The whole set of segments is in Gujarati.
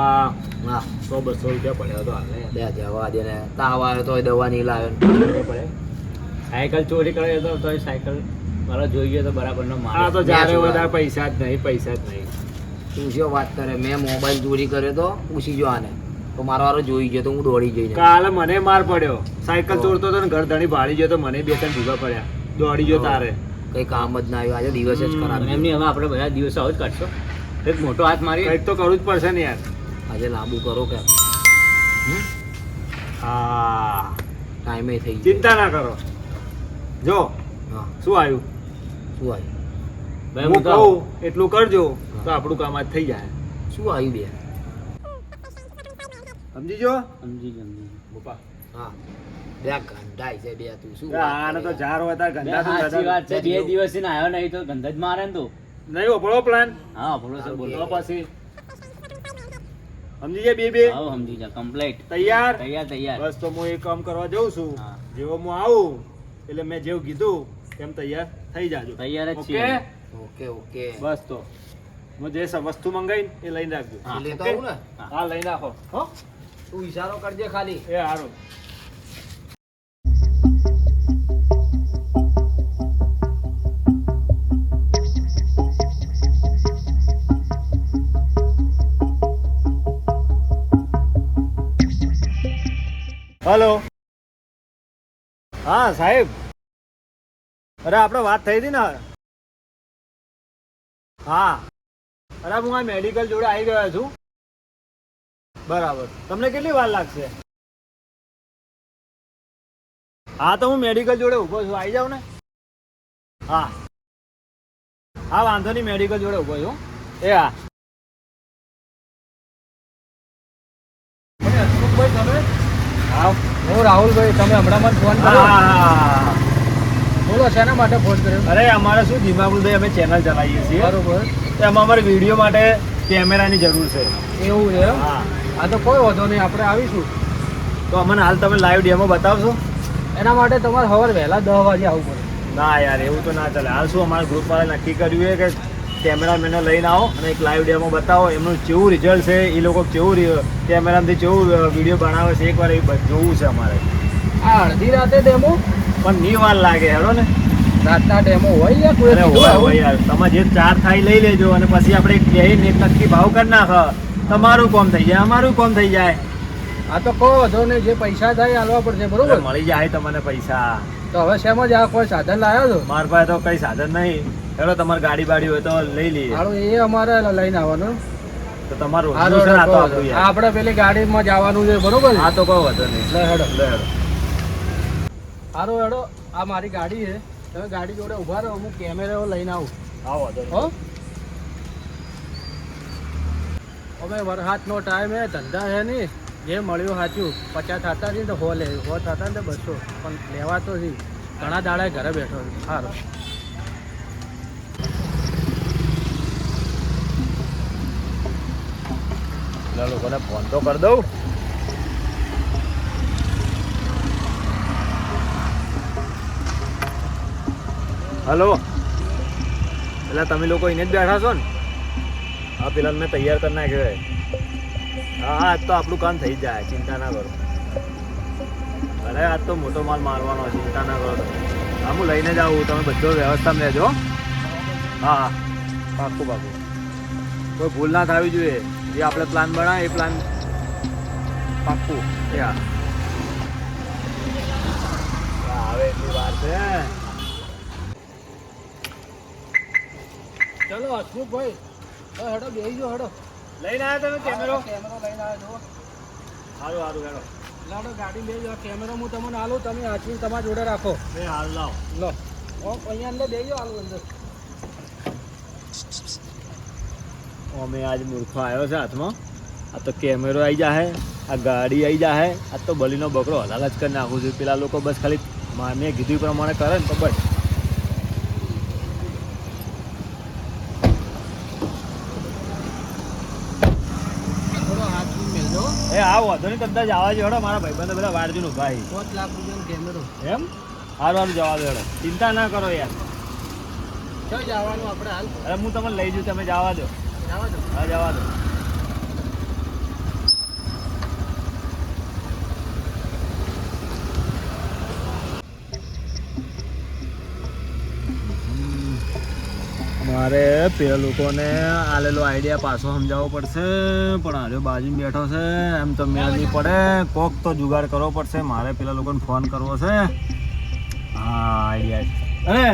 બાપા હા 100-200 રૂપિયા પડ્યો તો હાલે. બે જવા દે ને, તાવ આવ્યો તો દવા નહીં લાવ્યો ને. પડે. સાયકલ ચોરી કરે તો સાયકલ મારો જોઈએ તો બરાબર નો મારે. હા, તો જ્યારે હોય ત્યારે પૈસા જ નહીં. તું શું વાત કરે? મેં મોબાઈલ ચોરી કર્યો તો પૂછી જો આને, તો મારો વારો જોઈ ગયો તો હું દોડી જઈને. કાલે મને માર પડ્યો. સાયકલ ચોરતો હતો ને ઘર ધણી ભાળી ગયો તો મને 2-3 ભૂગા પડ્યા. દોડી ગયો તારે. કઈ કામ જ ના આવ્યું, આજે દિવસ જ ખરાબ. એમની હવે આપણે બધા દિવસો આવું જ કરશો. એક મોટો હાથ મારી કંઈક તો કરવું જ પડશે ને યાર. આજે લાંબુ કરો કે હા, ટાઈમે થઈ ગયો. ચિંતા ના કરો. જો હા, શું આવ્યું શું આવ્યું? ભાઈ હું હું તો કહું એટલું કરજો તો આપણું કામ આજ થઈ જાય. શું આવ્યું બે? સમજી જો સમજી ગયો. પપ્પા. હા, બે ઘંટાય છે બે. તું શું આને તો જાર હોય તાર ગંદા તો સાચી વાત છે. ગંદા. 2 દિવસથી ને આવ્યો નહીં તો ગંધ જ મારે ને તું. નહીં ઓપડો પ્લાન. હા બોલો સર બોલો. તો પછી સમજી જાય બે હા સમજી જા કમ્પ્લીટ. તૈયાર. તૈયાર. બસ તો હું એક કામ કરવા જઉં છું. હા. જેવો હું આવું એટલે મેં જેવું કીધું એમ તૈયાર થઈ જાજો. તૈયાર જ ઓકે? છીએ. ઓકે. બસ તો હું જે વસ્તુ મંગાવી એ લઈને રાખજો. હા. લેતો ઓકે? આવું ને? હા લઈને રાખો હો. તું ઈશારો કરજે ખાલી. એ સારું. હલો. હા સાહેબ, અરે આપણે વાત થઈ હતી ને. હા, અરે હું આ મેડિકલ જોડે આવી ગયો છું. બરાબર, તમને કેટલી વાર લાગશે? હા તો હું મેડિકલ જોડે ઊભો છું, આવી જાવ ને. હા હા વાંધો નહીં, મેડિકલ જોડે ઊભો છું. એ હા. હસમુખભાઈ તમે? હા હું રાહુલભાઈ, તમે હમણાં મને ફોન હા. બોલો, શેના માટે ફોન કર્યો? અરે અમારે શું દિમાગુલભાઈ, અમે ચેનલ ચલાવીએ છીએ. બરોબર. એમાં અમારે વિડીયો માટે કેમેરાની જરૂર છે. એવું છે? હા, આ તો કોઈ વાંધો નહીં, આપણે આવીશું. તો અમને હાલ તમે લાઈવ ડેમો બતાવશો? એના માટે તમારે સવારે વહેલા 10 વાગે આવવું પડે. ના યાર, એવું તો ના ચાલે. હાલ શું અમારા ગ્રુપ વાળા નક્કી કર્યું છે કે કેમેરામેનને લઈને આવો અને એક લાઈવ ડેમો બતાવો. એમનું કેવું રિઝલ્ટ છે, એ લોકો કેવું કેમેરામાંથી કેવું વિડીયો બનાવે છે, એકવાર એ જોવું છે અમારે. આ અડધી રાતે ડેમો? પણ ની વાર લાગે, હેડો ને. રાતના ડેમો હોય યાર? કોઈ અરે કીધું હોય આવું? હોય યાર, તમે જે 4 થાય લઈ લેજો અને પછી આપણે કહીને એક નક્કી ભાવ કરી નાખ. તમારું કોમ થઈ જાય, અમારું કોમ થઈ જાય. આ તો કોઈ વાંધો નહીં, જે પૈસા થાય એ આલવા પડશે. બરોબર? એટલે મળી જાય તમને પૈસા. તો હવે શેમાં જ આ કોઈ સાધન લાવ્યો છો? મારા પાસે તો કઈ સાધન નહીં. હેડો, તમારે ગાડી બાડી હોય તો લઈ લઈએ. હારું, એ અમારે લઈને આવવાનું. તો તમારું હારું, રોજનું છે ને આ તો હેડો, આપણું યાર. આપણે પેલી ગાડીમાં જવાનું છે. બરોબર? હા તો કોઈ વાંધો નહીં. લે હેડો. લે હેડો. હારું હેડો, આ મારી ગાડી છે. તમે ગાડી જોડે ઉભા રહો, હું કેમેરા લઈને આવું. હા વાંધો નહીં. હો? હવે વરસાદનો ટાઈમ હે, ધંધા હે નહીં. જે મળ્યું સાચું. 50 થતા નહીં તો 100 લે, 100 થતા ને તો 200. પણ લેવા તો નહીં. ઘણા દાડા ઘરે બેઠો છું. સારું. પેલા લોકોને ફોન તો કરી દઉં. હલો, પેલા તમે લોકો એને જ બેઠા છો ને? હા, પેલા મેં તૈયાર કરી નાખ્યો. હા આજ તો આપણું કામ થઈ જાય, ચિંતા ના કરો. અરે આજ તો મોટો માલ મારવાનો, ચિંતા ના કરો તમે. હા, હું લઈને જ આવું, તમે બધો વ્યવસ્થામાં રહેજો. હા હા, પાક્કું પાક્કું. કોઈ ભૂલ ના થવી જોઈએ. જે આપણે પ્લાન બનાવે એ પ્લાન પાક્કું. એ હા, આવે એટલી વાર છે. ચલો હસમુખભાઈ, હેડો બેસી જાઓ. હેડો લઈને આવ્યા તમે કેમેરો? કેમેરો લઈને આવ્યો. સારું સારું હેડો. લાડો ગાડી બેસી જાઓ. કેમેરો હું તમને આલું, તમે હાથવી તમારા જોડે રાખો. એ હાલ લાવ. લો, અહીંયા અંદર બેસી જાઓ. આલું અંદર. અમે આજ મૂર્ખો આવ્યો છે હાથમાં. આ તો કેમેરો આવી જાય, આ ગાડી આવી જાય. આ તો બલીનો બકરો હલાલ જ કરી નાખું છું. પેલા લોકો બસ ખાલી મેં કીધું એ પ્રમાણે કરે ને તો બસ. થોડો હાથવી મેળજો. એ આ વાંધો નહીં, કદાચ જવા દો. હેડો, મારા ભાઈબંધો બધા વાર જોઈને ઉભા છે. 5 લાખ રૂપિયાનો કેમેરો. એમ સારું સારું જવા દો. હેડો, ચિંતા ના કરો યાર. ક્યાં જવાનું આપણે હાલ? અરે હું તમને લઈ જઉં, તમે જવા દો. જવા દો. હા જવા દો. મારે પેલા લોકોને આલેલો આઈડિયા પાછો સમજાવવો પડશે, પણ હારે બાજુમાં બેઠો છે એમ તો મેળ નહીં પડે. કોક તો જુગાડ કરવો પડશે. મારે પેલા લોકોને ફોન કરવો છે. હા આઈડિયા. અરે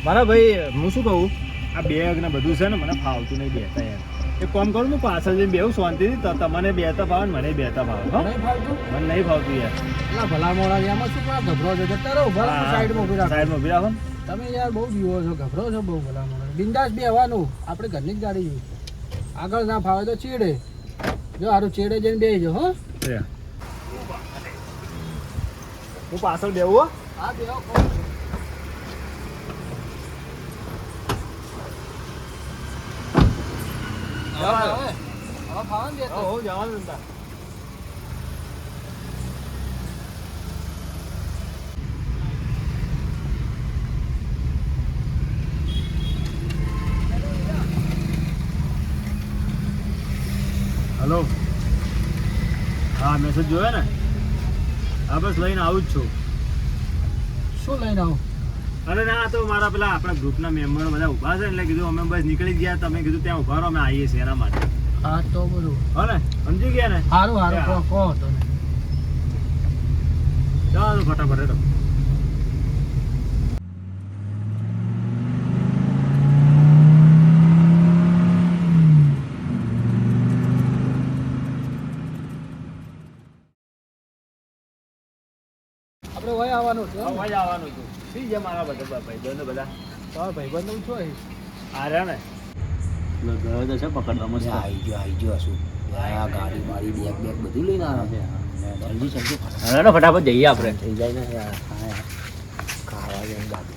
મારા ભાઈ હું શું કહું, આ બેગ ને બધું છે ને મને ફાવતું નહીં બેતા યાર. એક કામ કરું, હું પાછળ જઈને બેહું શાંતિથી. તો તમને બેતા ભાવે ને મને બેતા ભાવે. હો નહીં ફાવતું મને નહીં ફાવતું યાર. એટલા ભલા મોડા એમાં શું કોઈ ગભરો છો જતા રહો સાઈડમાં ઉભી રાખો. સાઈડમાં ઉભી રાખો ને. તમે યાર બહુ જીવો છો, ગભરો છો બહુ ભલા મોડા. બિંદાસ બેહવાનું, આપણે ઘરની જ ગાડી જોઈ. આગળ ના ફાવે તો ચીડે. જો સારું ચીડે જઈને બેસી જાઓ. હો હું પાછળ બેહું હો. હા બેહો. હું જવાનું હતા. હલો, હા મેસેજ જોયો ને? હા બસ લઈને આવું જ છું. શું લઈને આવું? અરે ના, આ તો મારા પેલા આપણા ગ્રુપના મેમ્બરો બધા ઊભા છે એટલે કીધું અમે બસ નીકળી જ ગયા. તમે કીધું ત્યાં ઊભા રહો, અમે આવીએ છીએ એના માટે. હા તો બધું હો ને, સમજી ગયા ને? સારું સારું કહો તો. ચાલો ફટાફટ હેડો. આપણે વય આવવાનું છે. અવાજ આવવાનું હતું. શું છે મારા બધા ભાઈબંધો બધા? તમારા ભાઈબંધ નું શું? આ રહ્યા ને. ગયો તો છે પકડવા મસ્ત. આવી ગયો શું આ ગાડી મારી બેગ બધું લઈને આવે જલ્દી જલ્દી હવે ફટાફટ જઈએ આપણે. થઈ જાય ને યાર. હા યાર ખાવા જાય બાકી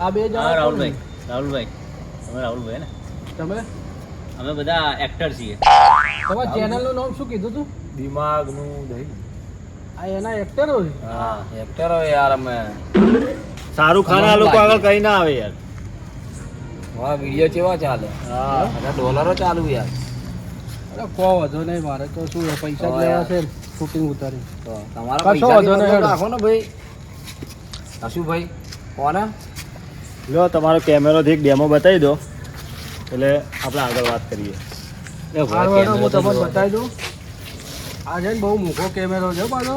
આ બે હા જણા રાહુલભાઈ, રાહુલભાઈ તમે રાહુલભાઈ ને? તમે અમે બધા એક્ટર છીએ. તમારા ચેનલ નું નામ શું કીધું તું? દિમાગનું દહીં. આ એના એક્ટર હોય. હા એક્ટર હોય યાર અમે સારું ખાના આ લોકો આગળ કઈ ના આવે યાર. વાહ વિડીયો કેવા ચાલે હા અને ડોલરો ચાલુ યાર અરે કો વધો નહીં, મારે તો શું છે, પૈસા જ લેવા છે શૂટિંગ ઉતારી. તો તમારા કશો પૈસા વાંધો નહીં, હેડો. રાખો ને ભાઈ. કશું ભાઈ કોને લો તમારો કેમેરોથી એક ડેમો બતાવી દો એટલે આપણે આગળ વાત કરીએ. હારું હેડો, હું તમને બતાવી દઉં. આ છે ને બહુ મોટો કેમેરો છે પાછો.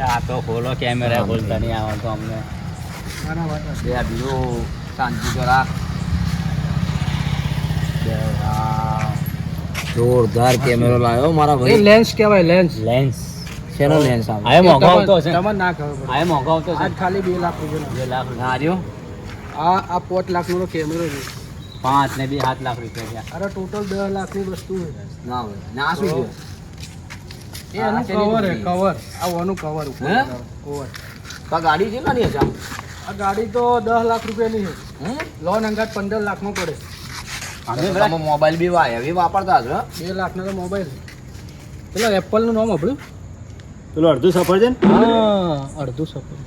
આ તો ખોલો કેમેરા ખોલતા નહીં આવતો અમને. નાના વાત બે બીજું શાંતિ તો રાખ બે આ જોરદાર કેમેરો લાવ્યો મારા એ ભાઈ લેન્સ કહેવાય, લેન્સ. લેન્સ શેનો લેન્સ આવે આ મોંઘો આવતો હશે. તમને ના ખબર પડે. આ મોંઘો આવતો આજ છે. ખાલી 2 લાખ રૂપિયાનો. 2 લાખ રૂપિયા. ના રહ્યો આ 5 લાખનો કેમેરો છે. 5 ને 2 7 લાખ રૂપિયા થયા. અરે ટોટલ 10 લાખની વસ્તુ છે. ના હોય ના શું છે એ એનું કવર હે, કવર. આ ઓનું કવર ઉપર હે? કવર. કા ગાડી છે નાની હશે આ ગાડી તો 10 લાખ રૂપિયાની છે. હે લોન અંગાત 15 લાખમાં પડે. તમે મોબાઈલ બી એવી વાપરતા હશો 2 લાખનો તો મોબાઈલ. પેલો એપલનું નામ આપણું. પેલું અડધું સફરજન. હા, અડધું સફર.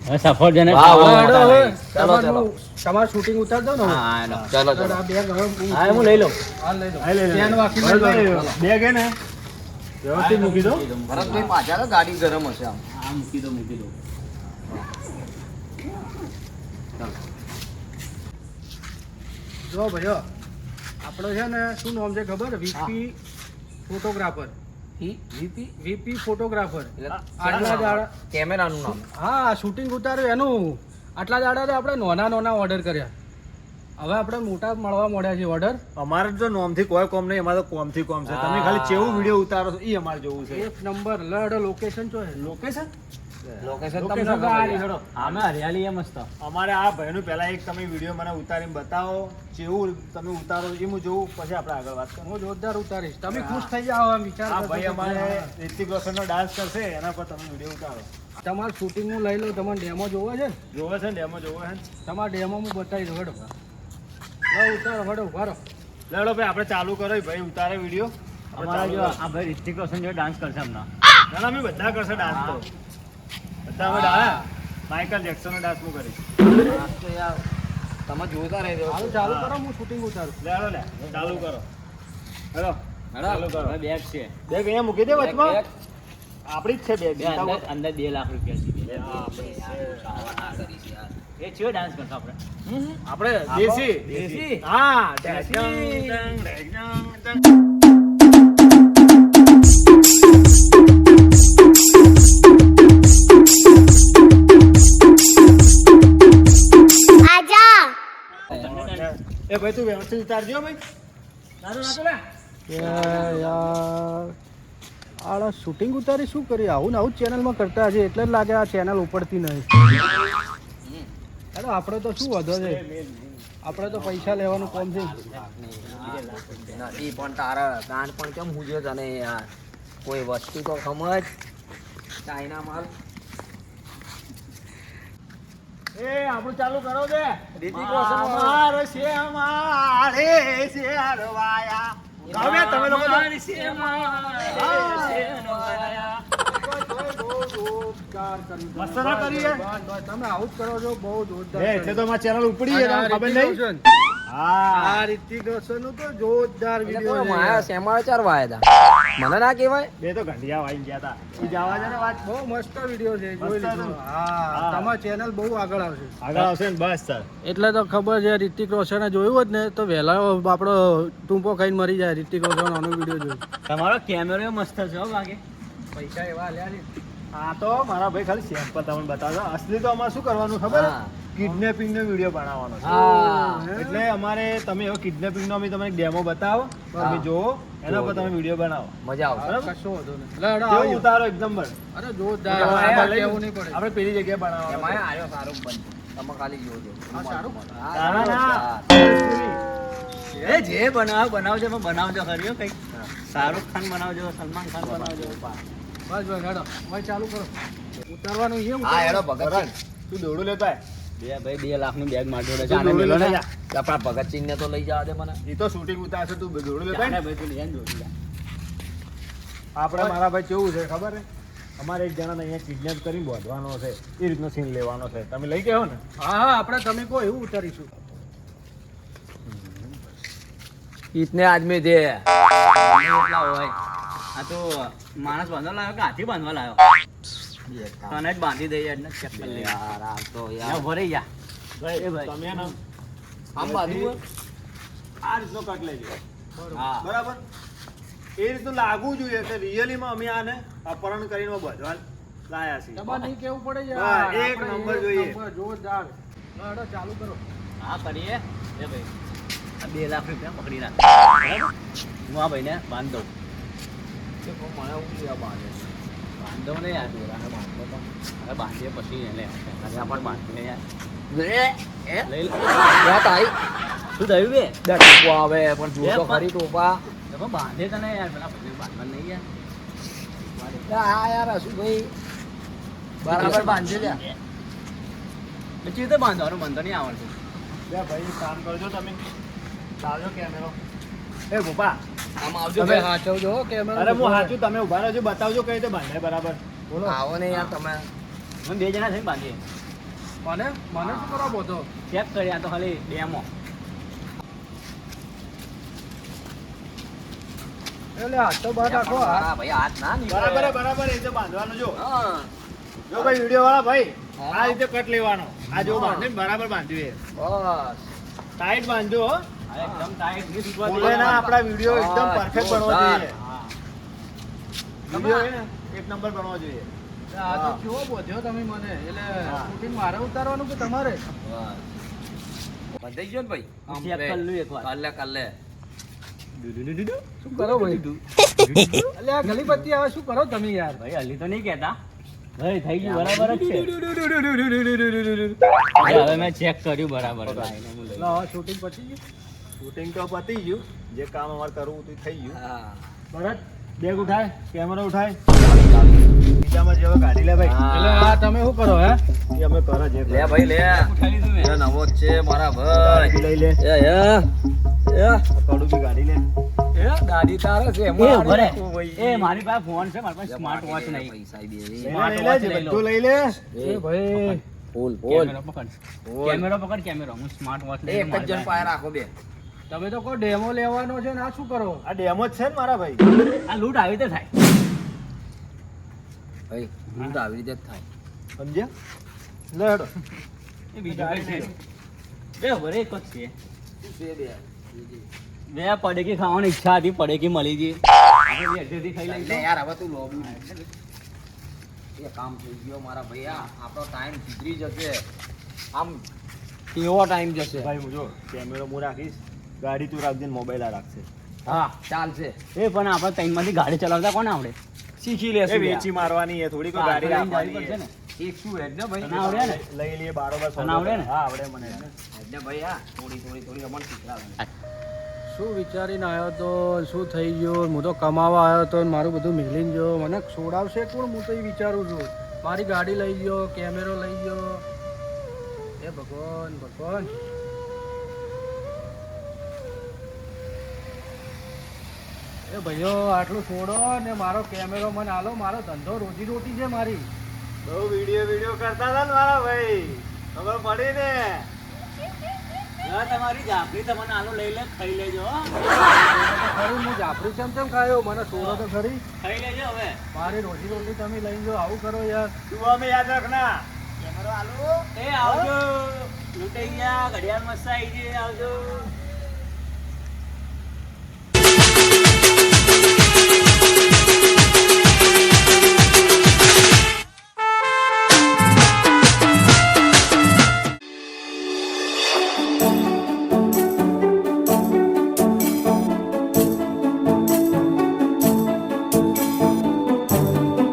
હવે સફરજન જ વાહ, વાહ, ખાવાનું. વાહ. હવે ચાલો, ચાલો. તમારું શૂટિંગ ઉતાર દો ને હવે. હા એનો. ચાલો આ ચાલો બેગ હવે હા હું લઈ લઉં. આ લઈ લો. આ લઈ લે. પેન વાંકી લઈ લો. બેગ હે ને વ્યવસ્થિત મૂકી દો. ભરતભાઈ પાછા તો ગાડી ગરમ હશે આમ હા મૂકી દો મૂકી દો. જો ભાઈઓ, આપણો છે ને શું નામ છે ખબર? VP photographer. VP VP photographer. એટલે આટલા દાડા કેમેરાનું નામ હા શૂટિંગ ઉતાર્યું એનું. આટલા દાડા તો આપણે નાના ઓર્ડર કર્યા. હવે આપણે મોટા મળવા મળ્યા છે ઓર્ડર. અમારે તો નોમથી કોઈ કોમ નહીં, અમારે તો કોમથી કોમ છે. તમે ખાલી કેવું વિડીયો ઉતારો છો એ અમારે જોવું છે. એક નંબર લડ લોકેશન જો હે. લોકેશન લોકેશન Location તમને તો ખબર આ છે. હેડો. આમે હરિયાળી એ મસ્ત. અમારે આ ભાઈનું પહેલા એક તમે વિડીયો મને ઉતારીને બતાવો, જેવું તમે ઉતારો એ હું જોઉં, પછી આપણે આગળ વાત કરીએ. હું જોરદાર ઉતારીશ. તમે ખુશ થઈ જાઓ આમ વિચાર આ કરતા ભાઈ કરતા. અમારે ઋતિક રોશનનો ડાન્સ કરશે, એના પર તમે વિડીયો ઉતારો. તમારું શૂટિંગ હું લઈ લઉં. તમારે ડેમો જોવો છે ને? જોવે છે ને ડેમો જોવે છે ને? તમારા ડેમો હું બતાવી દઉં. હેડો લો ઉતારો. હેડો ઉભારો. લેડો ભાઈ આપણે ચાલુ કરો. ભાઈ ઉતારે વિડીયો. અમારા જો આ ભાઈ રિતિક રોશન જો ડાન્સ કરશે હમણાં. ના અમે બધા કરશે ડાન્સ તો. બધા અમે માઇકલ જેક્સનનો ડાન્સ હું કરીશ. તો યાર તમે જોતા રહેજો. હાલો ચાલુ કરો, હું શૂટિંગ ઉતારું. લે હાલો લે ચાલુ કરો હેલો હેલો. ચાલુ કરો હવે બેગ છે બેગ અહીંયા મૂકી દે વચમાં બેગ. આપણી જ છે બેગ બે અંદર અંદર 2 લાખ રૂપિયા છે એ ચિયો ડાન્સ કરતા આપણે આપણે દેશી દેશી? હા દેશી. એ ભાઈ તું વ્યવસ્થિત ઉતારજો ભાઈ યાર આળા શૂટિંગ ઉતારી શું કરી? આવું ને આવું ચેનલમાં કરતા હશે એટલે જ લાગે આ ચેનલ ઉપડતી નહીં. અરે આપણે તો શું વધો છે, આપણે તો પૈસા લેવાનું કામ છે. નથી પણ તારા ગાંઠ પણ કેમ હુજ્યો તને યાર? કોઈ વસ્તુ તો સમજ. ચાઇના માલ. એ આપણું ચાલુ કરો દે રિતિક રોશન વાળો. મારો શ્યામાળે શેરવાયા ગાઓ બે તમે લોકો તો. મસ્ત ના કરી હે? તમે આવું જ કરો છો, બહુ જોરદાર. એ એટલે તો અમારી ચેનલ ઉપડી છે તમને ખબર નહીં? હા આ રિતિક રોશનનું તો જોરદાર એટલે વિડીયો તો માયા શેમાળ ચાર વાયા હતા. મને ના કહેવાય. બે તો ઘંટિયા વાઈ ગયા હતા એ જવા છે ને વાત બહુ મસ્ત વિડીયો છે, જોઈ મસ્ત લીધો. હતો. હા, હા. તમારી ચેનલ બહુ આગળ આવશે. આગળ આવશે ને બસ સર એટલે તો ખબર છે, રિતિક રોશને જોયું હોત ને તો વહેલા આપણો ટૂંપો ખાઈને મરી જાય. રિતિક રોશનનો વિડીયો જોયું. તમારો કેમેરો મસ્ત છે હો બાકી પૈસા એવા લ્યા ને. હા તો મારા ભાઈ ખાલી સેમ્પલ તમને બતાવજો. અસલી તો અમારે શું કરવાનું ખબર હા. કિડનેપિંગ નો વિડીયો બનાવવાનો છે. હા. એટલે અમારે તમે એવો કિડનેપિંગ નો અમે તમને ડેમો બતાવો તમે જોવો એના પર તમે વિડીયો બનાવો મજા આવશે. બરાબર? કશો વાંધો નહીં. લે, હેડો, કેવું આવજો. ઉતારો એકદમ બસ અરે જોરદાર. આપણે આમાં લઈ કહેવું નહીં પડે. આપણે પેલી જગ્યાએ બનાવવાનો એમાંય આવ્યો સારું બન. તમે ખાલી જોજો. આ સારું? ના, ના, ના. એ જે બનાવજો પણ બનાવજો ખરી હો કંઈક શાહરુખ ખાન બનાવજો, સલમાન ખાન બનાવજો. બસ બસ હેડો. હવે ચાલુ કરો. ઉતારવાનું છે, હા હેડો ઉતારવાનું. ભગતસિંહ. તું દોડું લેતો આય. ભાઈ 2 લાખનું બેગ મારજો તું દોડું લેતો જા. આપણા ભગતસિંહ ને તો લઈ જવા દે મને. ઈ તો શૂટિંગ ઉતારશે તું દોડું લેતો આય ને. ભાઈ તું લઈને દોડી જા. આપણે મારા ભાઈ કેવું છે ખબર છે અમારે એક જણાને અહીંયા કિડનેપ કરીને બોધવાનો છે એ રીતનો સીન લેવાનો છે તમે લઈ ગયો ને હા હા, આપણે તમે કહો એવું ઉતારીશું. ઇતને આદમી દે. એટલા હોય આ તો માણસ બાંધવા લાવ્યો કે હાથી બાંધવા લાવ્યો તને જ બાંધી દઈએ એટલે ચેક કરી લઈએ યાર આ તો યા યાર. ભરાઈ જા ભાઈ એ ભાઈ. તમે ને આમ બાંધવું હોય? આ રીતનો કટ લેજો હા બરાબર એ રીતનું લાગવું જોઈએ કે રિયલીમાં અમે આને અપહરણ કરીને બધવા લાયા છીએ તમારે નહીં કેવું પડે છે. હા, એક આપણે નંબર એક જોઈએ. નંબર, જોરદાર. લે, હેડો ચાલુ કરો. હા કરીએ એ ભાઈ આ 2 લાખ રૂપિયા પકડી રાખ હું આ ભાઈને બાંધ દઉં કે પણ મને એવું લેવા બાંધે. બાંધ દઉં ને યાર દોરાને બાંધો તો હવે બાંધીએ પછી એને અરે પણ બાંધીને યાર એ લઈ લે યા તારી શું થયું બે બે ટોપો આવે પણ જો તો એ ખરી ટોપા. તમે બાંધે તને યાર પેલા પછી બાંધવા નહીં યાર હા યાર હસુ ભાઈ બરાબર બાંધજે લ્યા. પછી તો બાંધવાનું બંધ નહીં આવડતું બે ભાઈ એક કામ કરજો તમે લાવજો કેમેરો એ ગોપા આમ આવજો તમે ભાઈ. સાચવજો હો, કેમેરો અરે હું જોજો. સાચું તમે ઉભા રહેજો બતાવજો કઈ રીતે બાંધે બરાબર બોલો આવો ને યાર તમે. અમે 2 જણા થઈને બાંધીએ મને મને શું કરો બોધો? ચેક કરી આ તો ખાલી ડેમો એટલે હાથ તો બહાર રાખો. હાથ. હા ભાઈ હાથ ના નીકળે. બરાબર બરાબર એ રીતે બાંધવાનું જો હા. જો ભાઈ વિડીયો વાળા ભાઈ હા. આ રીતે કટ લેવાનો આ જો હા. બાંધે ને બરાબર બાંધ્યું એ બસ. ટાઈટ બાંધજો હો આ એકદમ ટાઈટ નહીં તૂટવા બોલે ના આપણા વિડીયો એકદમ હા, પરફેક્ટ બનવો જોરદાર. જોઈએ હા વિડીયો છે ને એક નંબર બનવો જોઈએ આ તો હા. કેવો બોધ્યો તમે મને? એટલે હા. શૂટિંગ મારે ઉતારવાનું કે તમારે? બસ. બંધાઈ ગયો ને ભાઈ? આમ ચેક લે. કરી લઉં એકવાર. કર લે. શું કરો ભાઈ? એટલે આ ગલીપતિ આવે શું કરો તમે યાર? ભાઈ હલી તો નહીં કહેતા ભાઈ થઈ ગયું બરાબર જ છે હવે મેં ચેક કર્યું બરાબર ભાઈને હું લઈ લો, હવે શૂટિંગ પતી ગયું. શૂટિંગ તો પતી ગયું જે કામ અમારે કરવું હતું એ થઈ ગયું હા. ભરત બેગ ઉઠાય કેમેરો ઉઠાય બીજામાં જેવો કાઢી લે ભાઈ હા. એટલે આ તમે શું કરો હે? એ અમે કરે છે લે ભાઈ લે. ઉઠાવી લીધું મેં. એ નવો જ છે મારા ગાડી ભાઈ. લઈ લે એ એ કડું બી ગાડી લે એ દાદી તારે છે એ એમાં ઉભો રે. આડી ભાઈ. એ મારી પાસે ફોન છે મારી પાસે સ્માર્ટ વોચ નહીં પૈસા બી લઈ એવી. લે, Smart લઈ watch લે, લઈ લો. બધું લઈ લે એ ભાઈ ફૂલ કેમેરો પકડ ફૂલ કેમેરો પકડ કેમેરો હું સ્માર્ટ વોચ એક જ જણ પાસે રાખો બે તમે તો કોઈ ડેમો લેવાનો છે ને આ શું કરો? આ ડેમો જ છે ને મારા ભાઈ. આ લૂંટ આવી રીતે થાય ભાઈ લૂંટ આવી રીતે જ થાય સમજ્યા? લે હેડો. એ બીજું કઈ છે બે બરે એક જ છે શું છે બે બે પડેકી ખાવાની ઈચ્છા હતી પડેકી મળી ગઈ આપણે બે અડધેથી ખાઈ એટલે લઈશું યાર હવે તું લોબી એ કામ થઈ ગયો મારા ભાઈ આપણો ટાઈમ સુધરી જશે આમ કેવો ટાઈમ જશે ભાઈ હું જો કેમેરો હું રાખીશ, ગાડી તું રાખજે ને મોબાઈલ આ રાખશે. હા ચાલશે એ પણ આપણે ત્રણમાંથી ગાડી ચલાવતા કોણ આવડે શીખી એ લેશું વેચી મારવાની એ થોડી કોઈ ગાડી લઈને જાવી રાખવાની પડશે છે. ને શીખશું એટલે તને ભાઈ આવડે ને લઈ લઈએ બારોબાર તને આવડે ને? હા આવડે મને. એટલે ભાઈ થોડી થોડી અમને શીખડાવે શું વિચારીને આવ્યો તો શું થઈ ગયું? હું તો કમાવા આવ્યો તો મારું બધું મિલીને ગયો. મને છોડાવશે કોણ? હું તો એ વિચારું છું. મારી ગાડી લઈ ગયો, કેમેરો લઈ ગયો. હે ભગવાન ભગવાન. એ ભાઈઓ આટલું છોડો ને મારો કેમેરો મને આલો. મારો ધંધો રોજી રોટી છે મારી. બહુ વિડીયો કરતા હતા ને મારા ભાઈ, ખબર પડી ને. તમારી જાફરી તમને આલો લઈ લે ખાઈ લેજો હો. ખરું હું જાફરી ચમ ખાયો? મને છોડો તો ખરી. ખાઈ લેજો હવે મારી રોજી રોટી તમે લઈ જાઓ. આવું કરો યાર. તું અમે યાદ રાખના. કેમેરો આલો. એ આવજો લૂંટાઈ ગયા ઘડિયાળ મસ્ત આવી ગઈ આવજો